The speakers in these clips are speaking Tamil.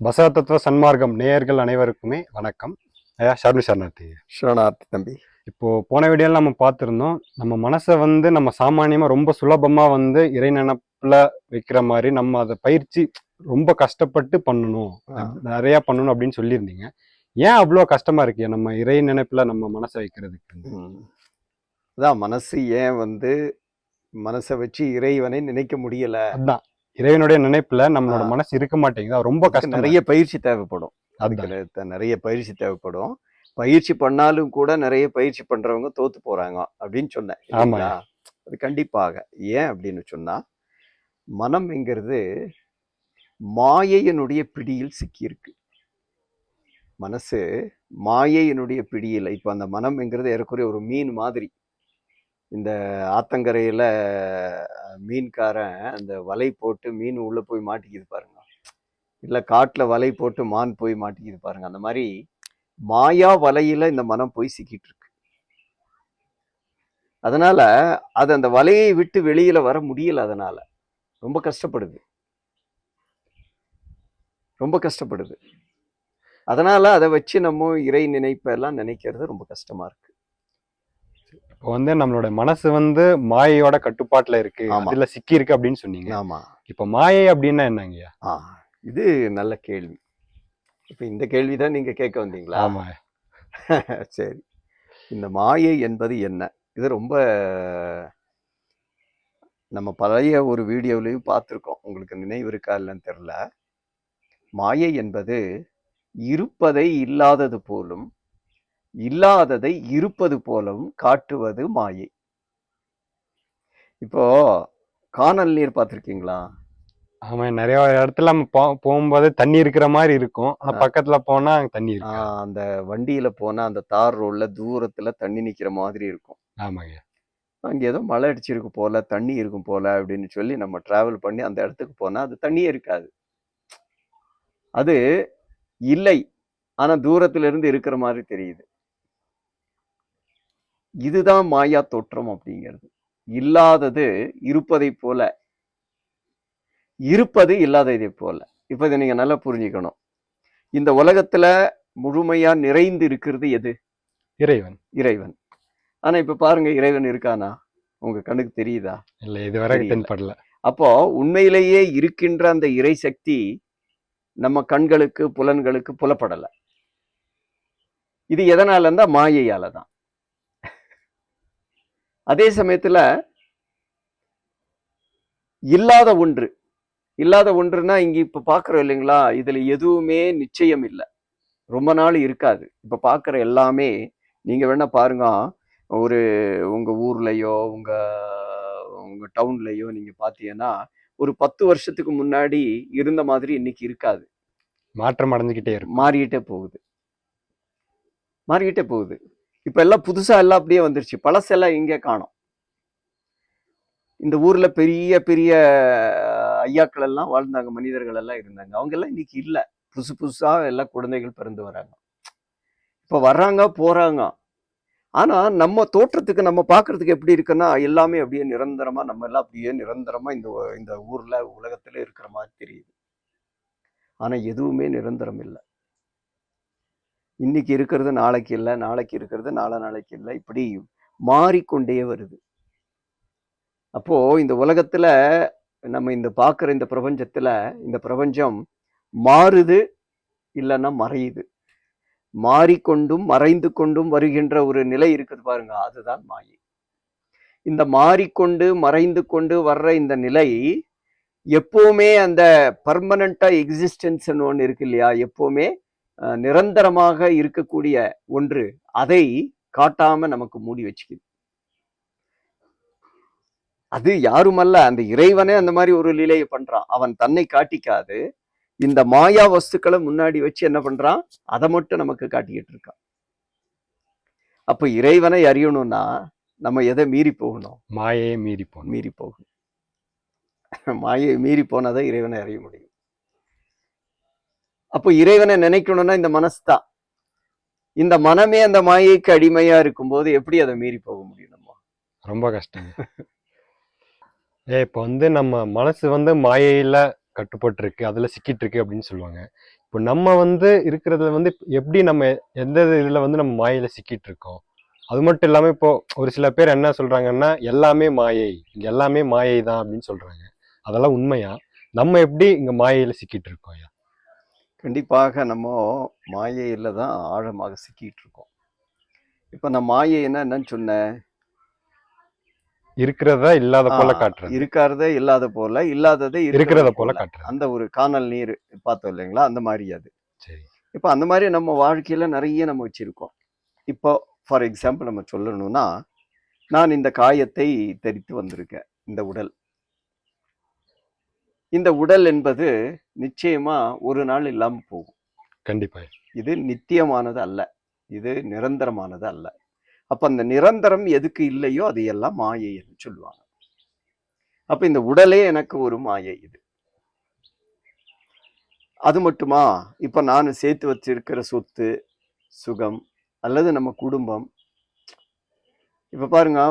பசவ தத்துவ சன்மார்க்கம் நேயர்கள் அனைவருக்குமே வணக்கம். ஐயா சரணார்த்தி. சரணார்த்தி தம்பி. இப்போ போன வீடியோல நம்ம பார்த்துருந்தோம், நம்ம மனசை நம்ம சாமானியமா ரொம்ப சுலபமா இறை நினைப்புல வைக்கிற மாதிரி நம்ம அதை பயிற்சி ரொம்ப கஷ்டப்பட்டு பண்ணணும், நிறைய பண்ணணும் அப்படின்னு சொல்லியிருந்தீங்க. ஏன் அவ்வளோ கஷ்டமா இருக்கு நம்ம இறை நினைப்புல நம்ம மனசை வைக்கிறதுக்கு? அதான் மனசு ஏன் மனசை வச்சு இறைவனை நினைக்க முடியல. அதான் இறைவனுடைய நினைப்புல நம்மளோட மனசு இருக்க மாட்டேங்குது. ரொம்ப கஷ்டம். நிறைய பயிற்சி தேவைப்படும். நிறைய பயிற்சி தேவைப்படும். பயிற்சி பண்ணாலும் கூட நிறைய பயிற்சி பண்றவங்க தோத்து போறாங்க அப்படின்னு சொன்னேன். ஆமா, அது கண்டிப்பாக. ஏன் அப்படின்னு சொன்னா, மனம்ங்கிறது மாயையினுடைய பிடியில் சிக்கியிருக்கு. மனசு மாயையினுடைய பிடியில். இப்ப அந்த மனம்ங்கிறது ஏறக்குறைய ஒரு மீன் மாதிரி. இந்த ஆத்தங்கரையில மீன்காரன் அந்த வலை போட்டு மீன் உள்ள போய் மாட்டிக்கிது பாருங்க, இல்ல காட்டுல வலை போட்டு மான் போய் மாட்டிக்கிது பாருங்க. அந்த மாதிரி மாயா வலையில இந்த மனம் போய் சிக்கிட்டு இருக்கு. அதனால அது அந்த வலையை விட்டு வெளியில வர முடியல. அதனால ரொம்ப கஷ்டப்படுது, ரொம்ப கஷ்டப்படுது. அதனால அதை வச்சு நம்ம இறை நினைப்பெல்லாம் நினைக்கிறது ரொம்ப கஷ்டமா இருக்கு. இப்போ நம்மளோட மனசு மாயையோட கட்டுப்பாட்டுல இருக்கு, அதுல சிக்கி இருக்கு அப்படின்னு சொன்னீங்க. ஆமா. இப்ப மாயை அப்படின்னா என்னங்கய்யா? இது நல்ல கேள்வி. இப்ப இந்த கேள்விதான் நீங்க கேட்க வந்தீங்களா? ஆமா. சரி, இந்த மாயை என்பது என்ன? இது ரொம்ப நம்ம பழைய ஒரு வீடியோலையும் பார்த்துருக்கோம். உங்களுக்கு நினைவு இருக்கா இல்லைன்னு தெரியல. மாயை என்பது இருப்பதை இல்லாதது போலும் இல்லாததை இருப்பது போலவும் காட்டுவது மாயை. இப்போ காணல் நீர் பார்த்திருக்கீங்களா? ஆமா, நிறைய இடத்துல நம்ம போகும்போது தண்ணி இருக்கிற மாதிரி இருக்கும், பக்கத்துல போனா தண்ணி இருக்கு. அந்த வண்டியில போனா அந்த தார் ரோட்ல தூரத்துல தண்ணி நிக்கிற மாதிரி இருக்கும். ஆமாங்க. அங்க ஏதோ மழை அடிச்சிருக்கு போல, தண்ணி இருக்கும் போல அப்படின்னு சொல்லி நம்ம டிராவல் பண்ணி அந்த இடத்துக்கு போனா அது தண்ணியே இருக்காது. அது இல்லை, ஆனா தூரத்துல இருந்து இருக்கிற மாதிரி தெரியுது. இதுதான் மாயா தோற்றம் அப்படிங்கிறது. இல்லாதது இருப்பதை போல, இருப்பது இல்லாததை போல. இப்ப இதை நீங்க நல்லா புரிஞ்சுக்கணும். இந்த உலகத்துல முழுமையா நிறைந்து இருக்கிறது எது? இறைவன். இறைவன். ஆனா இப்ப பாருங்க, இறைவன் இருக்கானா? உங்க கண்ணுக்கு தெரியுதா? இல்ல, இதுவரை தென்படல. அப்போ உண்மையிலேயே இருக்கின்ற அந்த இறை சக்தி நம்ம கண்களுக்கு புலன்களுக்கு புலப்படல. இது எதனால இருந்தா மாயையாலதான். அதே சமயத்துல இல்லாத ஒன்று, இல்லாத ஒன்றுனா இங்க இப்ப பாக்குறோம் இல்லைங்களா, இதுல எதுவுமே நிச்சயம் இல்லை, ரொம்ப நாள் இருக்காது. இப்ப பாக்குற எல்லாமே நீங்க வேணா பாருங்க, ஒரு உங்க ஊர்லயோ உங்க டவுன்லயோ நீங்க பாத்தீங்கன்னா ஒரு 10 வருஷத்துக்கு முன்னாடி இருந்த மாதிரி இன்னைக்கு இருக்காது. மாற்றம் அடைஞ்சுக்கிட்டே இருக்கு, மாறிக்கிட்டே போகுது, மாறிக்கிட்டே போகுது. இப்ப எல்லாம் புதுசா எல்லாம் அப்படியே வந்துருச்சு, பழசெல்லாம் எங்கே காணோம். இந்த ஊர்ல பெரிய பெரிய ஐயாக்கள் எல்லாம் வாழ்ந்தாங்க, மனிதர்கள் எல்லாம் இருந்தாங்க, அவங்க எல்லாம் இன்னைக்கு இல்ல. புதுசு புதுசா எல்லாம் குழந்தைகள் பிறந்து வராங்க, இப்ப வர்றாங்க போறாங்க. ஆனா நம்ம தோற்றத்துக்கு நம்ம பாக்குறதுக்கு எப்படி இருக்குன்னா, எல்லாமே அப்படியே நிரந்தரமா, நம்ம எல்லாம் அப்படியே நிரந்தரமா இந்த ஊர்ல உலகத்துல இருக்கிற மாதிரி தெரியுது. ஆனா எதுவுமே நிரந்தரம் இல்லை. இன்னைக்கு இருக்கிறது நாளைக்கு இல்லை, நாளைக்கு இருக்கிறது நாளைக்கு இல்லை, இப்படி மாறிக்கொண்டே வருது. அப்போ இந்த உலகத்துல நம்ம இந்த பார்க்குற இந்த பிரபஞ்சத்துல, இந்த பிரபஞ்சம் மாறுது இல்லைன்னா மறையுது. மாறிக்கொண்டும் மறைந்து கொண்டும் வருகின்ற ஒரு நிலை இருக்குது பாருங்க, அதுதான் மாயை. இந்த மாறிக்கொண்டு மறைந்து கொண்டு வர்ற இந்த நிலை எப்பவுமே அந்த பர்மனண்டா எக்ஸிஸ்டன்ஸ் ஒன்று இருக்கு இல்லையா, எப்பவுமே நிரந்தரமாக இருக்கக்கூடிய ஒன்று, அதை காட்டாம நமக்கு மூடி வச்சுக்குது. அது யாருமல்ல, அந்த இறைவனே அந்த மாதிரி ஒரு லீலையை பண்றான். அவன் தன்னை காட்டிக்காது, இந்த மாயா வஸ்துக்களை முன்னாடி வச்சு என்ன பண்றான், அதை மட்டும் நமக்கு காட்டிக்கிட்டு இருக்கான். அப்ப இறைவனை அறியணும்னா நம்ம எதை மீறி போகணும்? மாயையை மீறி போகணும். மாயை மீறி போனாதான் இறைவனை அறிய முடியும். அப்போ இறைவனை நினைக்கணும்னா இந்த மனசு தான். இந்த மனமே அந்த மாயைக்கு அடிமையா இருக்கும்போது எப்படி அதை மீறி போக முடியும்? நம்ம ரொம்ப கஷ்டம். இப்போ நம்ம மனசு மாயையில கட்டுப்பட்டு இருக்கு, அதுல சிக்கிட்டு இருக்கு அப்படின்னு சொல்லுவாங்க. இப்போ நம்ம வந்து இருக்கிறதுல வந்து எப்படி நம்ம எந்த இதுல வந்து நம்ம மாயையில சிக்கிட்டு இருக்கோம். அது மட்டும் இல்லாம இப்போ ஒரு சில பேர் என்ன சொல்றாங்கன்னா, எல்லாமே மாயை, இங்க எல்லாமே மாயை தான் அப்படின்னு சொல்றாங்க. அதெல்லாம் உண்மையா? நம்ம எப்படி இங்க மாயையில சிக்கிட்டு இருக்கோம் ஐயா? கண்டிப்பாக நம்ம மாயையில தான் ஆழமாக சிக்கிட்டு இருக்கோம். இப்ப நான் மாயைன்னா என்னன்னு சொன்னேன்? இருக்கிறதா இல்லாத போல காட்டுறது. இருக்கிறதே இல்லாத போல, இல்லாததை இருக்கிறத போல காட்டுறது. அந்த ஒரு காணல் நீர் பார்த்தோம் இல்லைங்களா? அந்த மாதிரி அது. சரி. இப்ப அந்த மாதிரி நம்ம வாழ்க்கையில நிறைய நம்ம வச்சிருக்கோம். இப்போ ஃபார் எக்ஸாம்பிள் நம்ம சொல்லணும்னா, நான் இந்த காயத்தை தரித்து வந்திருக்கேன். இந்த உடல். இந்த உடல் என்பது நிச்சயமா ஒரு நாள் இல்லாம போகும். கண்டிப்பா. இது நித்தியமானது அல்ல. இது நிரந்தரமானது அல்ல. அப்ப அந்த நிரந்தரம் எதுக்கு இல்லையோ அது எல்லாம் மாயை என்று சொல்லுவாங்க. அப்ப இந்த உடலே எனக்கு ஒரு மாயை இது. அது மட்டுமா? இப்ப நான் சேர்த்து வச்சிருக்கிற சொத்து, சுகம் அல்லது நம்ம குடும்பம். இப்ப பாருங்க,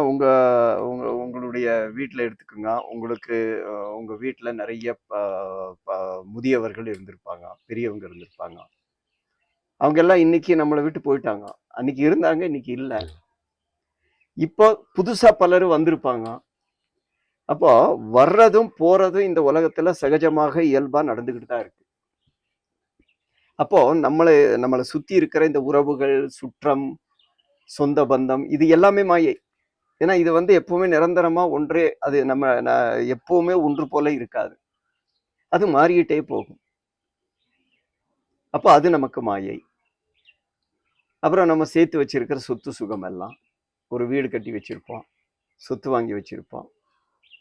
உங்களுடைய வீட்டுல எடுத்துக்கோங்க. உங்களுக்கு உங்க வீட்டுல நிறைய முதியவர்கள் இருந்திருப்பாங்க, பெரியவங்க இருந்திருப்பாங்க. அவங்க எல்லாம் இன்னைக்கு நம்மளை விட்டு போயிட்டாங்க. அன்னைக்கு இருந்தாங்க, இன்னைக்கு இல்ல. இப்போ புதுசா பலரும் வந்திருப்பாங்க. அப்போ வர்றதும் போறதும் இந்த உலகத்துல சகஜமாக இயல்பா நடந்துகிட்டு தான் இருக்கு. அப்போ நம்மளை சுத்தி இருக்கிற இந்த உறவுகள், சுற்றம், சொந்த பந்தம், இது எல்லாமே மாயை. ஏன்னா இது வந்து எப்பவுமே நிரந்தரமா ஒன்றே, அது நம்ம எப்பவுமே ஒன்று போல இருக்காது. அது மாறிக்கிட்டே போகும். அப்போ அது நமக்கு மாயை. அப்புறம் நம்ம சேர்த்து வச்சிருக்கிற சொத்து சுகம் எல்லாம், ஒரு வீடு கட்டி வச்சிருப்போம், சொத்து வாங்கி வச்சிருப்போம்.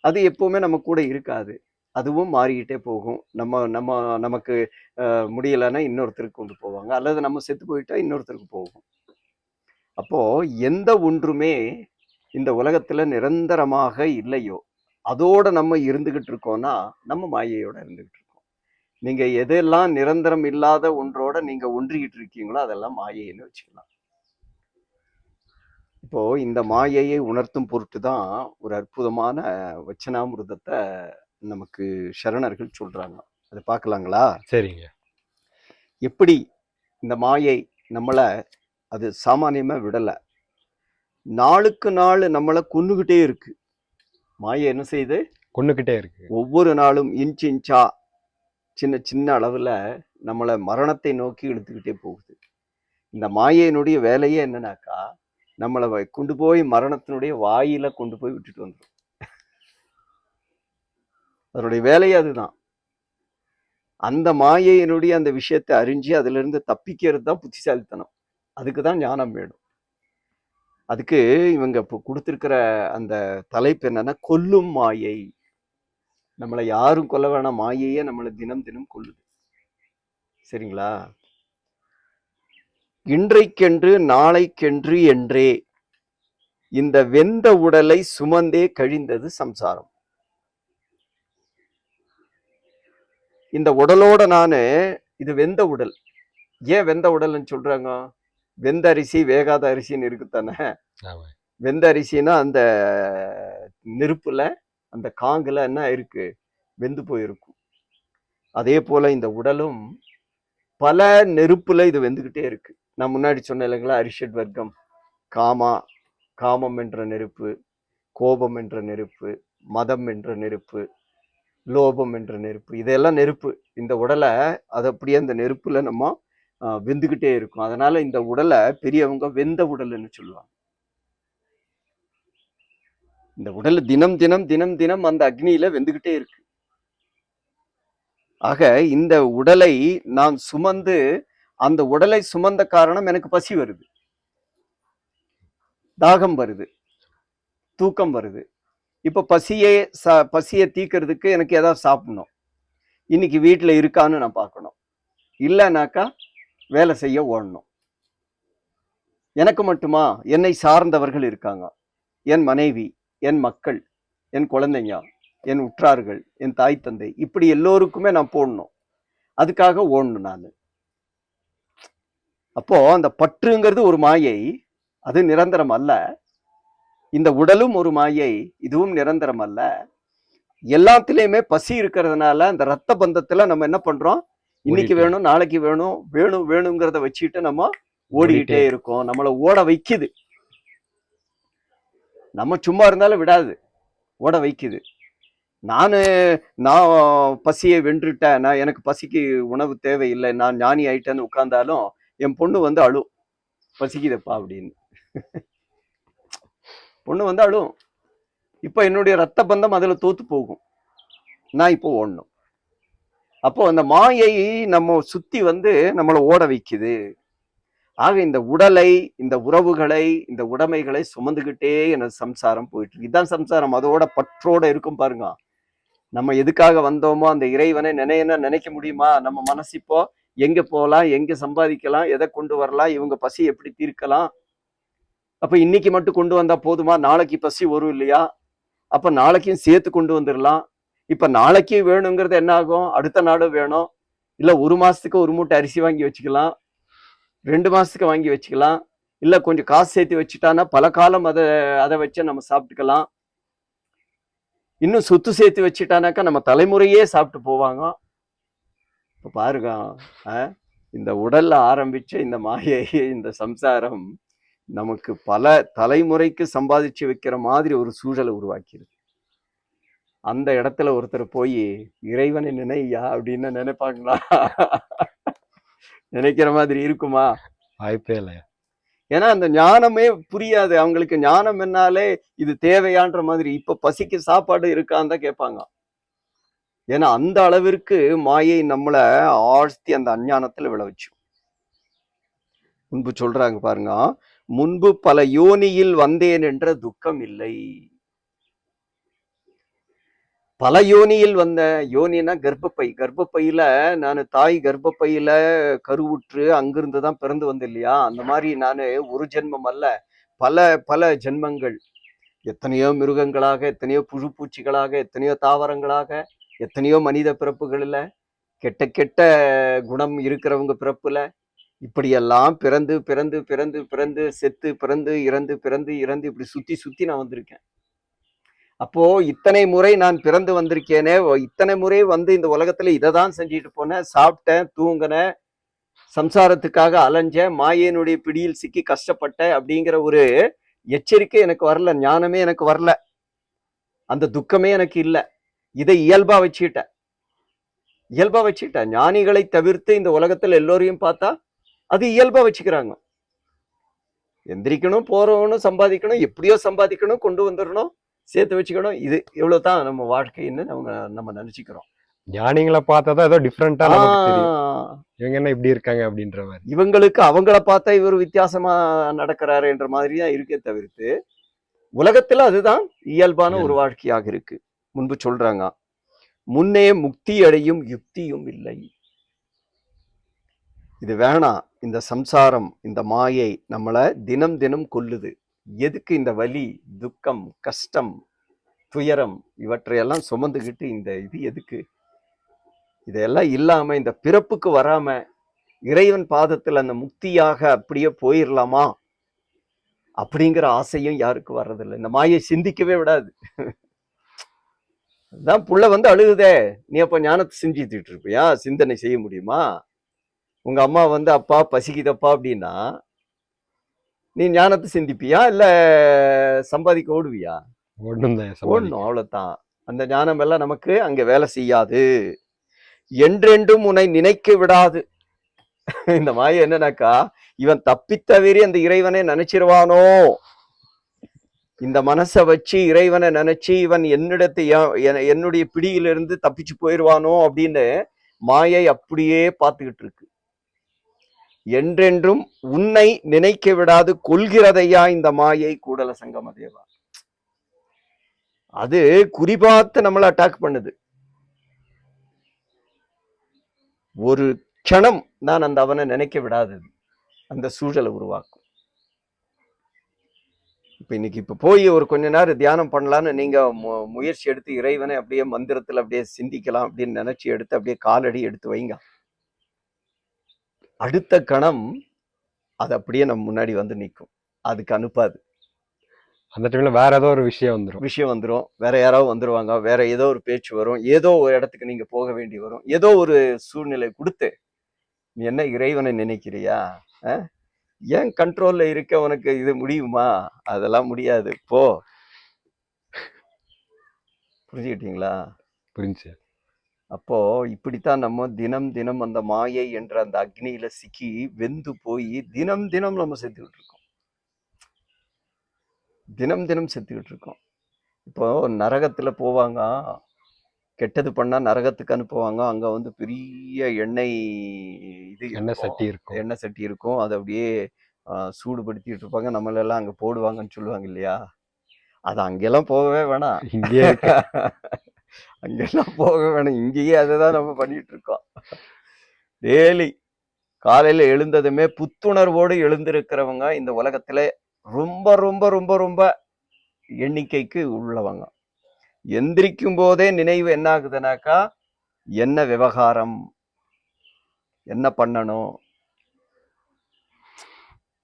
அது எப்பவுமே நம்ம கூட இருக்காது. அதுவும் மாறிக்கிட்டே போகும். நமக்கு முடியலைன்னா இன்னொருத்தருக்கு கொண்டு போவாங்க, அல்லது நம்ம செத்து போயிட்டா இன்னொருத்தருக்கு போகும். அப்போ எந்த ஒன்றுமே இந்த உலகத்துல நிரந்தரமாக இல்லையோ அதோட நம்ம இருந்துகிட்டு இருக்கோம்னா நம்ம மாயையோட இருந்துகிட்டு இருக்கோம். நீங்க எதெல்லாம் நிரந்தரம் இல்லாத ஒன்றோட நீங்க ஒன்றிக்கிட்டு இருக்கீங்களோ அதெல்லாம் மாயைன்னு வச்சுக்கலாம். இப்போ இந்த மாயையை உணர்த்தும் பொருட்டு தான் ஒரு அற்புதமான வச்சனாமிருதத்தை நமக்கு சரணர்கள் சொல்றாங்க. அதை பார்க்கலாங்களா? சரிங்க. எப்படி இந்த மாயை நம்மள அது சாமானியமா விடல, நாளுக்கு நாள் நம்மளை கொன்னுகிட்டே இருக்கு. மாயை என்ன செய்யுது? கொன்னுகிட்டே இருக்கு. ஒவ்வொரு நாளும் இன்ச்சா சின்ன சின்ன அளவுல நம்மளை மரணத்தை நோக்கி இழுத்துக்கிட்டே போகுது. இந்த மாயையினுடைய வேலையே என்னன்னாக்கா, நம்மளை கொண்டு போய் மரணத்தினுடைய வாயில கொண்டு போய் விட்டுட்டு வந்துடும். அதனுடைய வேலையே அதுதான். அந்த மாயையினுடைய அந்த விஷயத்தை அறிஞ்சு அதுல இருந்து தப்பிக்கிறது தான் புத்திசாலித்தனம். அதுக்குதான் ஞானம் வேணும். அதுக்கு இவங்க இப்போ கொடுத்திருக்கிற அந்த தலைப்பு என்னன்னா, கொல்லும் மாயை. நம்மளை யாரும் கொல்ல வேணாம், மாயையே நம்மளை தினம் தினம் கொல்லுது. சரிங்களா? இன்றைக்கென்று நாளைக்கென்று என்றே இந்த வெந்த உடலை சுமந்தே கழிந்தது சம்சாரம். இந்த உடலோட நானு, இது வெந்த உடல். ஏன் வெந்த உடல்னு சொல்றாங்க? வெந்த அரிசி வேகாத அரிசின்னு இருக்குத்தானே. வெந்த அரிசினா அந்த நெருப்புல, அந்த காங்குல என்ன இருக்கு? வெந்து போயிருக்கும். அதே போல இந்த உடலும் பல நெருப்புல இது வெந்துகிட்டே இருக்கு. நான் முன்னாடி சொன்னேன் இல்லைங்களா, அரிஷட் வர்க்கம். காமம் என்ற நெருப்பு, கோபம் என்ற நெருப்பு, மதம் என்ற நெருப்பு, லோபம் என்ற நெருப்பு, இதெல்லாம் நெருப்பு. இந்த உடலை அது அப்படியே அந்த நெருப்புல நம்ம வெந்துகிட்டே இருக்கும். அதனால இந்த உடலை பெரியவங்க வெந்த உடல்னு சொல்லுவாங்க. இந்த உடல் தினம் தினம் தினம் தினம் அந்த அக்னியில வெந்துகிட்டே இருக்கு. ஆக இந்த உடலை நான் சுமந்து, அந்த உடலை சுமந்த காரணம் எனக்கு பசி வருது, தாகம் வருது, தூக்கம் வருது. இப்ப பசியை தீக்கிறதுக்கு எனக்கு ஏதாவது சாப்பிடணும். இன்னைக்கு வீட்டுல இருக்கான்னு நான் பார்க்கணும். இல்லைனாக்கா வேலை செய்ய ஓடணும். எனக்கு மட்டுமா? என்னை சார்ந்தவர்கள் இருக்காங்க. என் மனைவி, என் மக்கள், என் குழந்தைங்க, என் உற்றார்கள், என் தாய் தந்தை, இப்படி எல்லோருக்குமே நான் போடணும். அதுக்காக ஓடணும் நான். அப்போ அந்த பற்றுங்கிறது ஒரு மாயை, அது நிரந்தரம் அல்ல. இந்த உடலும் ஒரு மாயை, இதுவும் நிரந்தரம் அல்ல. எல்லாத்திலையுமே பசி இருக்கிறதுனால அந்த ரத்த பந்தத்துல நம்ம என்ன பண்றோம்? இன்னைக்கு ஓடிட்டே. வேணும், நாளைக்கு வேணும், வேணுங்கிறத வச்சுட்டு நம்ம ஓடிக்கிட்டே ஓடிட்டே. இருக்கோம். நம்மள ஓட வைக்குது. நம்ம சும்மா இருந்தாலும் விடாது, ஓட வைக்குது. நான் பசியை வென்றுட்டேன், நான் எனக்கு பசிக்கு உணவு தேவையில்லை, நான் ஞானி ஆயிட்டேன்னு உட்கார்ந்தாலும் என் பொண்ணு வந்து அழும், பசிக்குதப்பா அப்படின்னு. பொண்ணு வந்து அழும். இப்ப என்னுடைய ரத்த பந்தம் அதுல தோத்து போகும், நான் இப்போ ஓடணும். அப்போ அந்த மாயை நம்ம சுத்தி வந்து நம்மளை ஓட வைக்குது. ஆக இந்த உடலை, இந்த உறவுகளை, இந்த உடைமைகளை சுமந்துகிட்டே எனது சம்சாரம் போயிட்டு இருக்கு. இதுதான் சம்சாரம். அதோட பற்றோட இருக்கும் பாருங்க. நம்ம எதுக்காக வந்தோமோ அந்த இறைவனை நினைக்க முடியுமா? நம்ம மனசு இப்போ எங்க போகலாம், எங்க சம்பாதிக்கலாம், எதை கொண்டு வரலாம், இவங்க பசி எப்படி தீர்க்கலாம்? அப்ப இன்னைக்கு மட்டும் கொண்டு வந்தா போதுமா? நாளைக்கு பசி வரும் இல்லையா? அப்ப நாளைக்கும் சேர்த்து கொண்டு வந்துடலாம். இப்ப நாளைக்கு வேணுங்கிறது என்ன ஆகும்? அடுத்த நாளும் வேணும். இல்ல 1 மாசத்துக்கு 1 மூட்டை அரிசி வாங்கி வச்சுக்கலாம், 2 மாசத்துக்கு வாங்கி வச்சுக்கலாம். இல்ல கொஞ்சம் காசு சேர்த்து வச்சுட்டானா பல காலம் அதை வச்சு நம்ம சாப்பிட்டுக்கலாம். இன்னும் சொத்து சேர்த்து வச்சுட்டானாக்கா நம்ம தலைமுறையே சாப்பிட்டு போவாங்க. இப்ப பாருங்க, இந்த உடல்ல ஆரம்பிச்ச இந்த மாயை, இந்த சம்சாரம் நமக்கு பல தலைமுறைக்கு சம்பாதிச்சு வைக்கிற மாதிரி ஒரு சூழலை உருவாக்கிடுது. அந்த இடத்துல ஒருத்தர் போய் இறைவனை நினையா அப்படின்னு நினைப்பாங்களா? நினைக்கிற மாதிரி இருக்குமா? வாய்ப்பே இல்லையா. ஏன்னா அந்த ஞானமே புரியாது அவங்களுக்கு. ஞானம் என்னாலே இது தேவையான்ற மாதிரி. இப்ப பசிக்கு சாப்பாடு இருக்கான்னு தான் கேட்பாங்க. ஏன்னா அந்த அளவிற்கு மாயை நம்மளை ஆழ்த்தி அந்த அஞ்ஞானத்துல விளைவிச்சு. முன்பு சொல்றாங்க பாருங்க, முன்பு பல யோனியில் வந்தேன் என்ற துக்கம் இல்லை. பல யோனியில் வந்த, யோனினா கர்ப்பப்பை, கர்ப்பப்பையில நான் தாய் கர்ப்பப்பையில கருவுற்று அங்கிருந்து தான் பிறந்து வந்த இல்லையா? அந்த மாதிரி நான் ஒரு ஜென்மம் அல்ல, பல பல ஜென்மங்கள். எத்தனையோ மிருகங்களாக, எத்தனையோ புழு பூச்சிகளாக, எத்தனையோ தாவரங்களாக, எத்தனையோ மனித பிறப்புகளில், கெட்ட கெட்ட குணம் இருக்கிறவங்க பிறப்புல, இப்படியெல்லாம் பிறந்து பிறந்து பிறந்து பிறந்து செத்து பிறந்து இறந்து பிறந்து இறந்து இப்படி சுத்தி சுத்தி நான் வந்திருக்கேன். அப்போ இத்தனை முறை நான் பிறந்து வந்திருக்கேனே, இத்தனை முறை வந்து இந்த உலகத்துல இதை தான் செஞ்சுட்டு போனேன், சாப்பிட்டேன், தூங்கினேன், சம்சாரத்துக்காக அலைஞ்சேன், மாயனுடைய பிடியில் சிக்கி கஷ்டப்பட்டேன் அப்படிங்கிற ஒரு எச்சரிக்கை எனக்கு வரல, ஞானமே எனக்கு வரல, அந்த துக்கமே எனக்கு இல்லை. இதை இயல்பா வச்சுக்கிட்டேன், இயல்பா வச்சுக்கிட்டேன். ஞானிகளை தவிர்த்து இந்த உலகத்துல எல்லோரையும் பார்த்தா அது இயல்பா வச்சுக்கிறாங்க. எந்திரிக்கணும், போறவனும் சம்பாதிக்கணும், எப்படியோ சம்பாதிக்கணும், கொண்டு வந்துடணும், சேர்த்து வச்சுக்கணும், இது இவ்வளவுதான் நம்ம வாழ்க்கைன்னு நம்ம நினைச்சுக்கிறோம். ஞானிகளை பார்த்தாதான் ஏதோ டிஃப்ரெண்டா நமக்கு தெரியும், இவங்க என்ன இப்படி இருக்காங்க அப்படின்ற மாதிரி. இவங்களுக்கு அவங்கள பார்த்தா இவர் வித்தியாசமா நடக்கிறாரு என்ற மாதிரிதான் இருக்கே தவிர்த்து உலகத்துல அதுதான் இயல்பான ஒரு வாழ்க்கையாக இருக்கு. முன்பு சொல்றாங்க, முன்னே முக்தி அடையும் யுக்தியும் இல்லை. இது வேணாம், இந்த சம்சாரம், இந்த மாயை நம்மளை தினம் தினம் கொல்லுது. எதுக்கு இந்த வலி, துக்கம், கஷ்டம், துயரம் இவற்றையெல்லாம் சுமந்துக்கிட்டு இந்த இது எதுக்கு? இதெல்லாம் இல்லாம இந்த பிறப்புக்கு வராம இறைவன் பாதத்துல அந்த முக்தியாக அப்படியே போயிடலாமா அப்படிங்கிற ஆசையும் யாருக்கு வர்றதில்லை. இந்த மாயை சிந்திக்கவே விடாது. அதான் புள்ள வந்து அழுகுதே, நீ அப்ப ஞானத்தை சிந்திச்சுட்டு இருப்பியா? சிந்தனை செய்ய முடியுமா? உங்க அம்மா வந்து அப்பா பசிக்குதப்பா அப்படின்னா நீ ஞானத்தை சிந்திப்பியா, இல்ல சம்பாதிக்க ஓடுவியா? ஓடணும், அவ்வளவுதான். அந்த ஞானம் எல்லாம் நமக்கு அங்க வேலை செய்யாது. என்றென்றும் உன்னை நினைக்க விடாது. இந்த மாயை என்னன்னாக்கா, இவன் தப்பித்தவறி அந்த இறைவனை நினைச்சிருவானோ, இந்த மனசை வச்சு இறைவனை நினைச்சு இவன் என்னுடைய பிடியிலிருந்து தப்பிச்சு போயிடுவானோ அப்படின்னு மாயை அப்படியே பார்த்துக்கிட்டு இருக்கு. என்றென்றும் உன்னை நினைக்க விடாது கொள்கிறதையா இந்த மாயை கூடல சங்கம தேவா. அது குறிபார்த்து நம்மளை அட்டாக் பண்ணுது. ஒரு க்ஷணம் நான் அந்த அவனை நினைக்க விடாதது அந்த சூழலை உருவாக்கும். இப்ப இன்னைக்கு இப்ப போய் ஒரு கொஞ்ச நேரம் தியானம் பண்ணலான்னு நீங்க முயற்சி எடுத்து இறைவனை அப்படியே மந்திரத்துல அப்படியே சிந்திக்கலாம் அப்படின்னு நினைச்சு எடுத்து அப்படியே காலடி எடுத்து வைங்க. அடுத்த கணம் அது அப்படியே நம்ம முன்னாடி வந்து நிற்கும். அதுக்கு அனுப்பாது. அந்த டைம்ல வேற ஏதோ ஒரு விஷயம் வந்துடும், வேற யாராவது வந்துருவாங்க, வேற ஏதோ ஒரு பேச்சு வரும், ஏதோ ஒரு இடத்துக்கு நீங்க போக வேண்டி வரும், ஏதோ ஒரு சூழ்நிலை கொடுத்து நீ என்ன இறைவனை நினைக்கிறியா? ஏன் கண்ட்ரோல்ல இருக்க உனக்கு இது முடியுமா? அதெல்லாம் முடியாது போ. புரிஞ்சுக்கிட்டீங்களா? புரிஞ்சு. அப்போ இப்படித்தான் நம்ம தினம் தினம் அந்த மாயை என்ற அந்த அக்னியில சிக்கி வெந்து போய் தினம் தினம் நம்ம செத்துக்கிட்டு இருக்கோம். தினம் தினம் செத்துக்கிட்டு இருக்கோம். இப்போ நரகத்துல போவாங்க, கெட்டது பண்ணா நரகத்துக்கு அனுப்புவாங்க. அங்க வந்து பெரிய எண்ணெய் எண்ணெய் சட்டி இருக்கும். எண்ணெய் சட்டி இருக்கும். அதை அப்படியே சூடுபடுத்திட்டு இருப்பாங்க. நம்மளெல்லாம் அங்க போடுவாங்கன்னு சொல்லுவாங்க இல்லையா? அது அங்கெல்லாம் போகவே வேணாம், இங்கே அங்கெல்லாம் போக வேணாம், இங்கேயே அதுதான் நம்ம பண்ணிட்டு இருக்கோம். டெய்லி காலையில எழுந்ததுமே புத்துணர்வோடு எழுந்திருக்கிறவங்க இந்த உலகத்துல ரொம்ப ரொம்ப ரொம்ப ரொம்ப எண்ணிக்கைக்கு உள்ளவங்க. எந்திரிக்கும் போதே நினைவு என்ன ஆகுதுனாக்கா, என்ன விவகாரம், என்ன பண்ணணும்,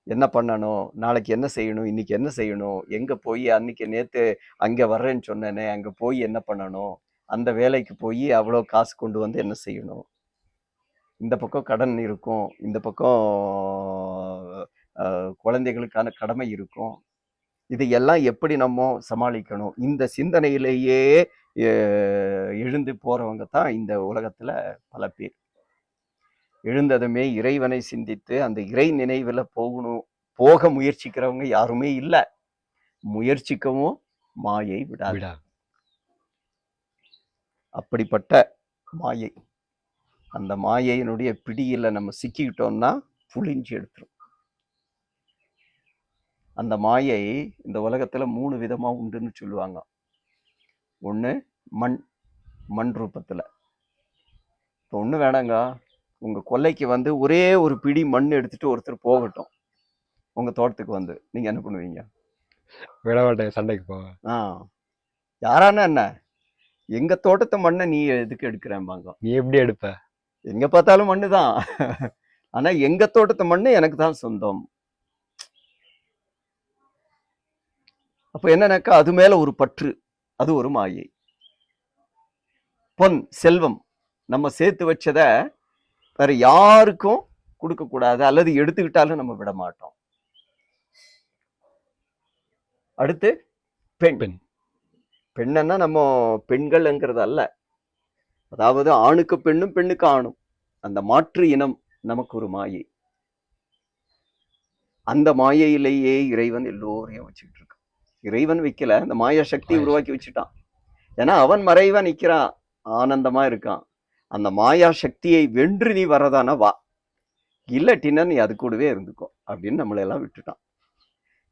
என்ன பண்ணணும், நாளைக்கு என்ன செய்யணும், இன்னைக்கு என்ன செய்யணும், எங்க போய் அன்னைக்கு நேத்து அங்க வர்றேன்னு சொன்னேனே அங்க போய் என்ன பண்ணணும், அந்த வேலைக்கு போய் அவ்வளோ காசு கொண்டு வந்து என்ன செய்யணும், இந்த பக்கம் கடன் இருக்கும், இந்த பக்கம் குழந்தைகளுக்கான கடமை இருக்கும், இதையெல்லாம் எப்படி நம்ம சமாளிக்கணும், இந்த சிந்தனையிலேயே எழுந்து போறவங்க தான் இந்த உலகத்துல பல பேர். எழுந்ததுமே இறைவனை சிந்தித்து அந்த இறை நினைவுல போக முயற்சிக்கிறவங்க யாருமே இல்லை. முயற்சிக்கவும் மாயை விடாது. அப்படிப்பட்ட மாயை, அந்த மாயையினுடைய பிடியில நம்ம சிக்கிக்கிட்டோம்னா புளிஞ்சு எடுத்துரும். அந்த மாயை இந்த உலகத்துல 3 விதமா உண்டுன்னு சொல்லுவாங்க. ஒண்ணு மண் ரூபத்துல. இப்போ ஒண்ணு வேணாங்க, உங்க கொல்லைக்கு வந்து ஒரே ஒரு பிடி மண் எடுத்துட்டு ஒருத்தர் போகட்டும் உங்க தோட்டத்துக்கு வந்து, நீங்க என்ன பண்ணுவீங்க? விடமாட்டேன், சண்டைக்கு போவ. யாரான என்ன, எங்க தோட்டத்தை மண்ணை நீ எதுக்கு எடுக்கிறேன்பாங்க. நீ எப்படி எடுப்ப? எங்க பார்த்தாலும் மண்ணு தான், ஆனா எங்க தோட்டத்தை மண்ணு எனக்கு தான் சொந்தம். அப்ப என்னன்னாக்கா அது மேல ஒரு பற்று, அது ஒரு மாயை. பொன் செல்வம் நம்ம சேர்த்து வச்சத வேற யாருக்கும் கொடுக்க கூடாது, அல்லது எடுத்துக்கிட்டாலும் நம்ம விட மாட்டோம். அடுத்து பெண். பெண்ணன்னா நம்ம பெண்கள்ங்கிறது அல்ல, அதாவது ஆணுக்கு பெண்ணும் பெண்ணுக்கு ஆணும், அந்த மாற்று இனம் நமக்கு ஒரு மாயை. அந்த மாயையிலேயே இறைவன் எல்லோரையும் வச்சுக்கிட்டு இருக்கான். இறைவன் வைக்கல, அந்த மாயா சக்தியை உருவாக்கி வச்சுட்டான். ஏன்னா அவன் மறைவா நிக்கிறான், ஆனந்தமா இருக்கான். அந்த மாயா சக்தியை வென்று நீ வரதானா வா, இல்லாட்டினா நீ அது கூடவே இருந்துக்கோ அப்படின்னு நம்மளெல்லாம் விட்டுட்டான்.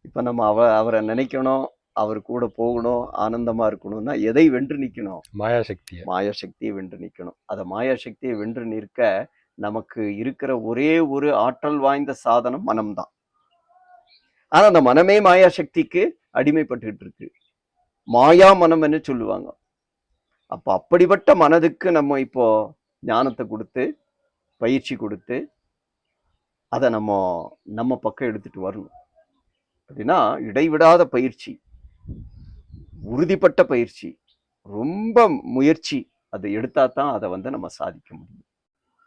இப்ப நம்ம அவரை நினைக்கணும், அவர் கூட போகணும், ஆனந்தமா இருக்கணும்னா எதை வென்று நிக்கணும்? மாயாசக்தியை வென்று நிக்கணும். அத மாயாசக்தியை வென்று நிற்க நமக்கு இருக்கிற ஒரே ஒரு ஆற்றல் வாய்ந்த சாதனம் மனம்தான். ஆனா அந்த மனமே மாயாசக்திக்கு அடிமைப்பட்டுக்கிட்டு இருக்கு, மாயா மனம் என்று சொல்லுவாங்க. அப்ப அப்படிப்பட்ட மனதுக்கு நம்ம இப்போ ஞானத்தை கொடுத்து பயிற்சி கொடுத்து அதை நம்ம பக்கம் எடுத்துட்டு வரணும். அப்படின்னா இடைவிடாத பயிற்சி, உறுதிப்பட்ட பயிற்சி, ரொம்ப முயற்சி, அதை எடுத்தா தான் அதை வந்து நம்ம சாதிக்க முடியும்.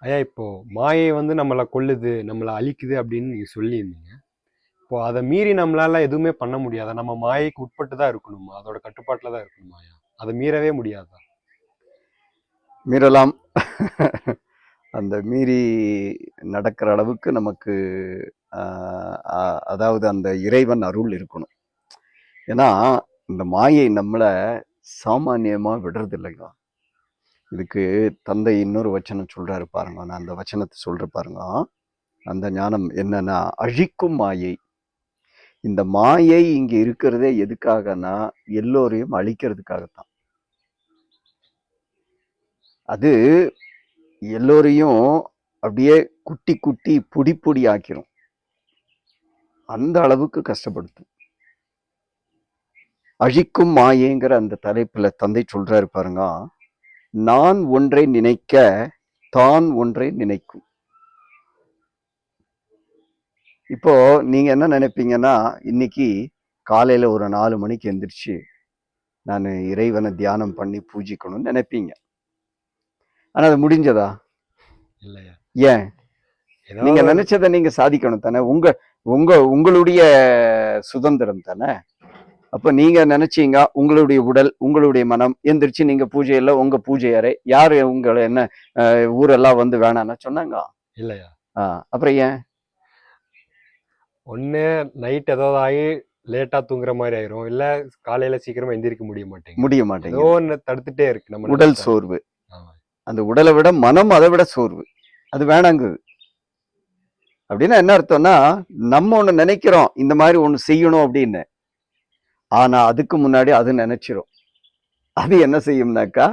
ஐயா, இப்போ மாயை வந்து நம்மளை கொல்லுது, நம்மளை அழிக்குது அப்படின்னு நீங்க சொல்லியிருந்தீங்க. இப்போ அதை மீறி நம்மளால எதுவுமே பண்ண முடியாதா? நம்ம மாயைக்கு உட்பட்டு தான் இருக்கணுமா? அதோட கட்டுப்பாட்டுல தான் இருக்கணுமா? அதை மீறவே முடியாதா? மீறலாம். அந்த மீறி நடக்கிற அளவுக்கு நமக்கு அதாவது அந்த இறைவன் அருள் இருக்கணும். ஏன்னா இந்த மாயை நம்மளை சாமானியமா விடுறது இல்லைங்க. இதுக்கு தந்தை இன்னொரு வச்சனம் சொல்றாரு பாருங்க, நான் அந்த வச்சனத்தை சொல்ற பாருங்க. அந்த ஞானம் என்னன்னா, அழிக்கும் மாயை. இந்த மாயை இங்க இருக்கிறதே எதுக்காகனா எல்லோரையும் அழிக்கிறதுக்காகத்தான். அது எல்லோரையும் அப்படியே குட்டி குட்டி புடி புடி ஆக்கிரும், அந்த அளவுக்கு கஷ்டப்படுத்தும். அழிக்கும் மாயைங்கிற அந்த தலைப்புல தந்தை சொல்றாரு பாருங்க, நான் ஒன்றை நினைக்க தான் ஒன்றை நினைக்கும். இப்போ நீங்க என்ன நினைப்பீங்கன்னா, இன்னைக்கு காலையில ஒரு 4 மணிக்கு எந்திரிச்சு நான் இறைவனை தியானம் பண்ணி பூஜிக்கணும்னு நினைப்பீங்க. ஆனா அது முடிஞ்சதா? இல்லையா? ஏன்? நீங்க ஏதாவது நினைச்சதை நீங்க சாதிக்கணும் தானே. உங்களுடைய சுதந்திரம் தானே. அப்ப நீங்க நினைச்சீங்க, உங்களுடைய உடல், உங்களுடைய மனம் எந்திரிச்சு நீங்க பூஜையில உங்க பூஜை அறை, யாரு உங்களை என்ன ஊரெல்லாம் வந்து வேணாம்னா சொன்னாங்க? இல்லையா? அப்புறம் ஏன்? ஒண்ணு நைட் ஏதாவது ஆகி லேட்டா தூங்குற மாதிரி ஆயிரும், இல்ல காலையில சீக்கிரமா எந்திரிக்க முடிய மாட்டேங்குது. ஏதோ ஒண்ணு தடுத்துட்டே இருக்கு நம்ம உடல் நினைச்சா. சோர்வு. ஆமா. அந்த உடலை விட மனம் அதை விட சோர்வு. அது வேணாங்குது. அப்படின்னா என்ன அர்த்தம்னா, நம்ம ஒண்ணு நினைக்கிறோம் இந்த மாதிரி ஒண்ணு செய்யணும் அப்படின்னு. ஆனா அதுக்கு முன்னாடி அது நினைச்சிரும். அது என்ன செய்யும்னாக்கா,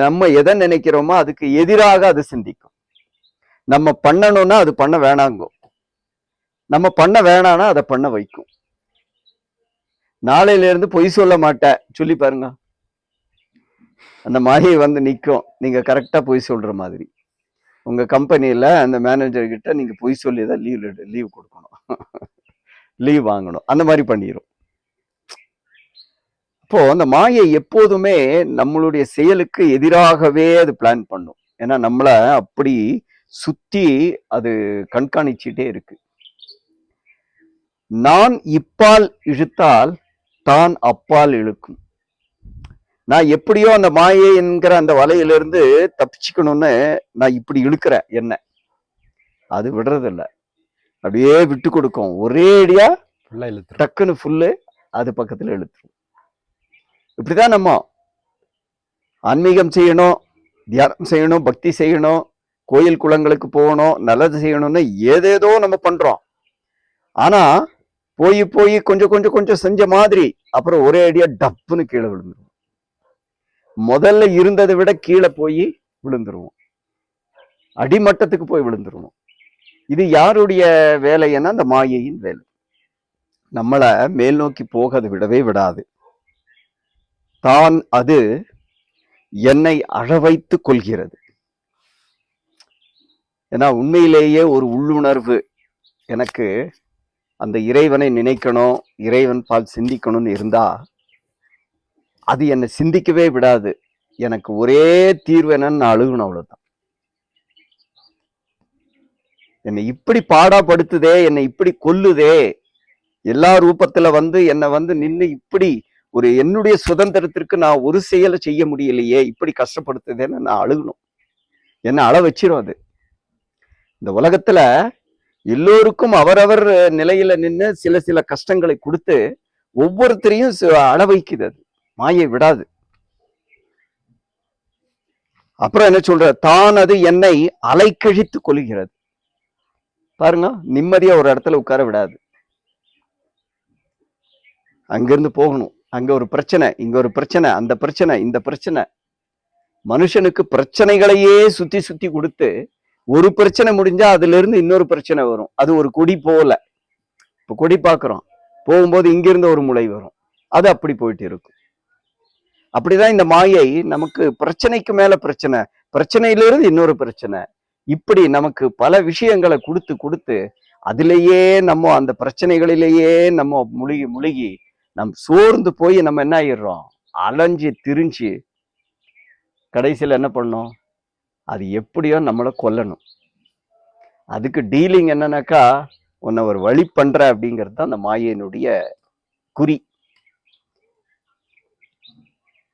நம்ம எதை நினைக்கிறோமோ அதுக்கு எதிராக அது சிந்திக்கும். நம்ம பண்ணணும்னா அது பண்ண வேணாங்கும். நம்ம பண்ண வேணாம்னா அதை பண்ண வைக்கும். நாளையில இருந்து பொய் சொல்ல மாட்டேன் சொல்லி பாருங்க, அந்த மாயை வந்து நிற்கும். நீங்க கரெக்டா பொய் சொல்ற மாதிரி. உங்க கம்பெனியில அந்த மேனேஜர் கிட்ட நீங்க பொய் சொல்லி தான் லீவ் கொடுக்கணும், லீவ் வாங்கணும், அந்த மாதிரி பண்ணிடும். அப்போ அந்த மாயை எப்போதுமே நம்மளுடைய செயலுக்கு எதிராகவே அது பிளான் பண்ணும். ஏன்னா நம்மள அப்படி சுத்தி அது கண்காணிச்சுட்டே இருக்கு. நான் இப்பால் இழுத்தால் தான் அப்பால் இழுக்கும். நான் எப்படியோ அந்த மாயை என்கிற அந்த வலையிலிருந்து தப்பிச்சுக்கணும்னு நான் இப்படி இழுக்கிறேன் என்ன, அது விடுறதில்ல. அப்படியே விட்டு கொடுக்கும். ஒரேடியா டக்குன்னு ஃபுல்லு அது பக்கத்துல இழுத்துரும். இப்படிதான் நம்ம ஆன்மீகம் செய்யணும், தியானம் செய்யணும், பக்தி செய்யணும், கோயில் குளங்களுக்கு போகணும், நல்லது செய்யணும்னு ஏதேதோ நம்ம பண்றோம். ஆனா போய் போய் கொஞ்சம் கொஞ்சம் கொஞ்சம் செஞ்ச மாதிரி அப்புறம் ஒரே அடியா டப்புன்னு கீழே விழுந்துருவோம். முதல்ல இருந்ததை விட கீழே போய் விழுந்துருவோம், அடிமட்டத்துக்கு போய் விழுந்துருவோம். இது யாருடைய வேலைன்னா அந்த மாயையின் வேலை. நம்மளை மேல் நோக்கி போக அது விடவே விடாது. தான் அது என்னை அழவைத்து கொள்கிறது. ஏன்னா உண்மையிலேயே ஒரு உள்ளுணர்வு எனக்கு அந்த இறைவனை நினைக்கணும், இறைவன் பால் சிந்திக்கணும்னு இருந்தா அது என்னை சிந்திக்கவே விடாது. எனக்கு ஒரே தீர்வு என்னன்னு நான் அழுகணும், அவ்வளவுதான். என்னை இப்படி பாடாப்படுத்துதே, என்னை இப்படி கொல்லுதே, எல்லா ரூபத்துல வந்து என்னை வந்து நின்று இப்படி ஒரு என்னுடைய சுதந்திரத்திற்கு நான் ஒரு செயலை செய்ய முடியலையே, இப்படி கஷ்டப்படுத்துதேன்னு நான் அழுகணும். என்ன அழ வச்சிரும் அது. இந்த உலகத்துல எல்லோருக்கும் அவரவர் நிலையில நின்று சில சில கஷ்டங்களை கொடுத்து ஒவ்வொருத்தரையும் அழ வைக்குது. அது மாயை விடாது. அப்புறம் என்ன சொல்ற, தான் அது என்னை அலைக்கழித்து கொள்கிறது. பாருங்க, நிம்மதியா ஒரு இடத்துல உட்கார விடாது. அங்கிருந்து போகணும், அங்க ஒரு பிரச்சனை, இங்க ஒரு பிரச்சனை, அந்த பிரச்சனை, இந்த பிரச்சனை. மனுஷனுக்கு பிரச்சனைகளையே சுத்தி சுத்தி கொடுத்து ஒரு பிரச்சனை முடிஞ்சா அதுல இருந்து இன்னொரு பிரச்சனை வரும். அது ஒரு கொடி போல. இப்ப கொடி பாக்குறோம், போகும்போது இங்கிருந்து ஒரு முளை வரும், அது அப்படி போயிட்டு இருக்கும். அப்படிதான் இந்த மாயை நமக்கு பிரச்சனைக்கு மேல பிரச்சனை, பிரச்சனையிலிருந்து இன்னொரு பிரச்சனை, இப்படி நமக்கு பல விஷயங்களை கொடுத்து கொடுத்து அதுலேயே நம்ம அந்த பிரச்சனைகளிலேயே நம்ம முழுகி முழுகி நம் சோர்ந்து போய் நம்ம என்ன ஆயிடுறோம், அலைஞ்சு திரிஞ்சு கடைசியில் என்ன பண்ணோம், அது எப்படியோ நம்மளை கொல்லணும். அதுக்கு டீலிங் என்னன்னாக்கா, உன்னை ஒரு வழி பண்ற அப்படிங்கிறது தான் அந்த மாயையினுடைய குறி.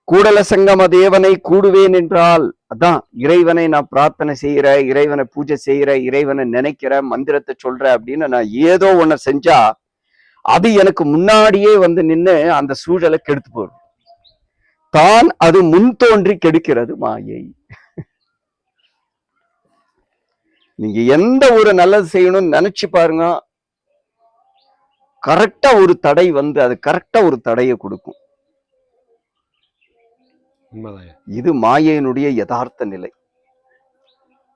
கூடல சங்கம தேவனை கூடுவேன் என்றால் அதான் இறைவனை நான் பிரார்த்தனை செய்யற, இறைவனை பூஜை செய்யற, இறைவனை நினைக்கிற, மந்திரத்தை சொல்ற அப்படின்னு நான் ஏதோ ஒன்ன செஞ்சா அது எனக்கு முன்னாடியே வந்து நின்று அந்த சூழலை கெடுத்து போடும். தான் அது முன் தோன்றி கெடுக்கிறது மாயை. நீங்க எந்த ஒரு நல்லது செய்யணும்னு நினைச்சு பாருங்க, கரெக்டா ஒரு தடை வந்து அது கரெக்டா ஒரு தடையை கொடுக்கும். இது மாயையினுடைய யதார்த்த நிலை.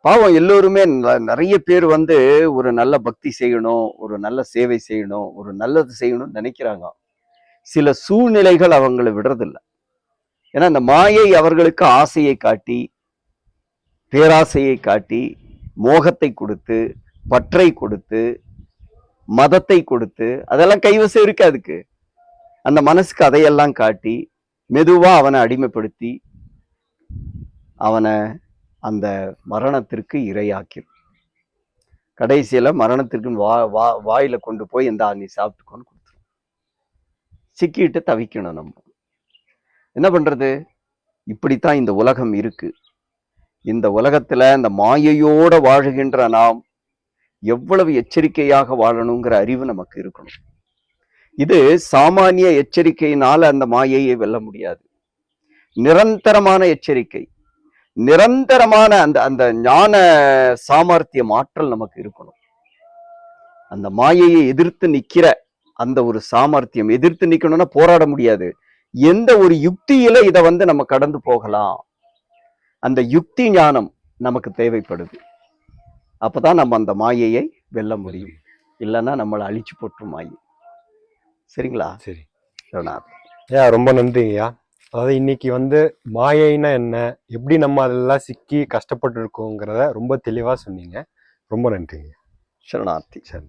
பாவம் எல்லோருமே நிறைய பேர் வந்து ஒரு நல்ல பக்தி செய்யணும், ஒரு நல்ல சேவை செய்யணும், ஒரு நல்லது செய்யணும்னு நினைக்கிறாங்க. சில சூழ்நிலைகள் அவங்களை விடுறதில்லை. ஏன்னா அந்த மாயை அவர்களுக்கு ஆசையை காட்டி, பேராசையை காட்டி, மோகத்தை கொடுத்து, பற்றை கொடுத்து, மதத்தை கொடுத்து, அதெல்லாம் கைவசம் இருக்கு. அதுக்கு அந்த மனசுக்கு அதையெல்லாம் காட்டி மெதுவா அவனை அடிமைப்படுத்தி அவனை அந்த மரணத்திற்கு இரையாக்கிடும். கடைசியில மரணத்திற்கு வாயில கொண்டு போய் இந்த நீ சாப்பிட்டுக்கோன்னு கொடுத்துரும். சிக்கிட்டு தவிக்கணும். நம்ம என்ன பண்றது? இப்படித்தான் இந்த உலகம் இருக்கு. இந்த உலகத்துல இந்த மாயையோட வாழுகின்ற நாம் எவ்வளவு எச்சரிக்கையாக வாழணுங்கிற அறிவு நமக்கு இருக்கணும். இது சாமானிய எச்சரிக்கையினால அந்த மாயையை வெல்ல முடியாது. நிரந்தரமான எச்சரிக்கை, நிரந்தரமான அந்த அந்த ஞான சாமர்த்தியம், ஆற்றல் நமக்கு இருக்கணும். அந்த மாயையை எதிர்த்து நிக்கிற அந்த ஒரு சாமர்த்தியம், எதிர்த்து நிக்கணும்னா போராட முடியாது. எந்த ஒரு யுக்தியில இதை நம்ம கடந்து போகலாம், அந்த யுக்தி ஞானம் நமக்கு தேவைப்படுது. அப்பதான் நம்ம அந்த மாயையை வெல்ல முடியும். இல்லைன்னா நம்மளை அழிச்சு போட்டுரும் மாயை. சரிங்களா? சரி. ரகுநாத், ரொம்ப நன்றிங்கய்யா. அதாவது இன்னைக்கு மாயைனா என்ன, எப்படி நம்ம அதெல்லாம் சிக்கி கஷ்டப்பட்டு இருக்கோங்கிறத ரொம்ப தெளிவா சொன்னீங்க. ரொம்ப நன்றிங்க. சரணார்த்தி. சரி.